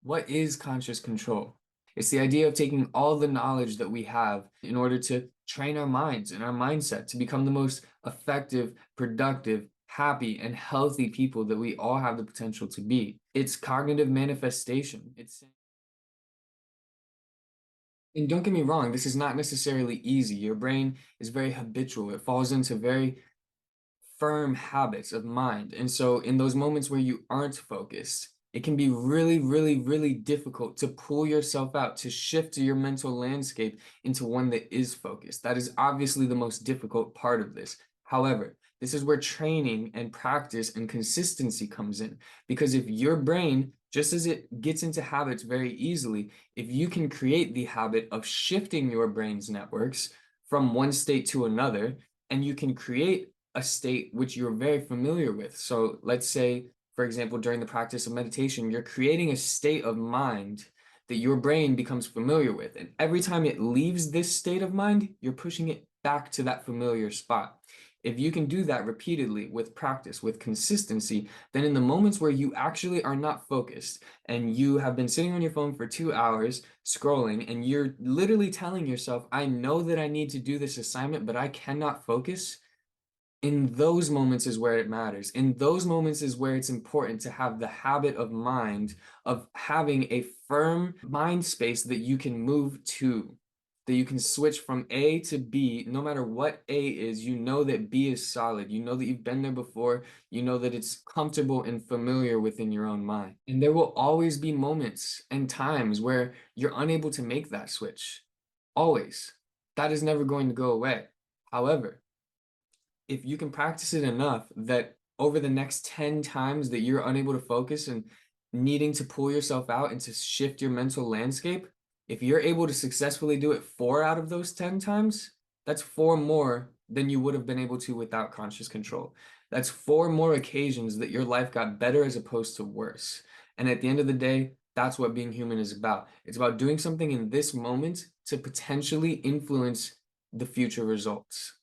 What is conscious control? It's the idea of taking all the knowledge that we have in order to train our minds and our mindset to become the most effective, productive, happy, and healthy people that we all have the potential to be. It's cognitive manifestation. And don't get me wrong, this is not necessarily easy. Your brain is very habitual. It falls into very firm habits of mind. And so in those moments where you aren't focused, it can be really, really, really difficult to pull yourself out, to shift your mental landscape into one that is focused. That is obviously the most difficult part of this. However, this is where training and practice and consistency comes in. Because if your brain, just as it gets into habits very easily, if you can create the habit of shifting your brain's networks from one state to another, and you can create a state which you're very familiar with. So let's say, for example, during the practice of meditation, you're creating a state of mind that your brain becomes familiar with. And every time it leaves this state of mind, you're pushing it back to that familiar spot. If you can do that repeatedly with practice, with consistency, then in the moments where you actually are not focused and you have been sitting on your phone for 2 hours scrolling and you're literally telling yourself, I know that I need to do this assignment, but I cannot focus, in those moments is where it matters. In those moments is where it's important to have the habit of mind of having a firm mind space that you can move to, that you can switch from A to B. No matter what A is, you know that B is solid. You know that you've been there before. You know that it's comfortable and familiar within your own mind. And there will always be moments and times where you're unable to make that switch. Always. That is never going to go away. However, if you can practice it enough that over the next 10 times that you're unable to focus and needing to pull yourself out and to shift your mental landscape, if you're able to successfully do it 4 out of those 10 times, that's four more than you would have been able to without conscious control. That's four more occasions that your life got better as opposed to worse. And at the end of the day, that's what being human is about. It's about doing something in this moment to potentially influence the future results.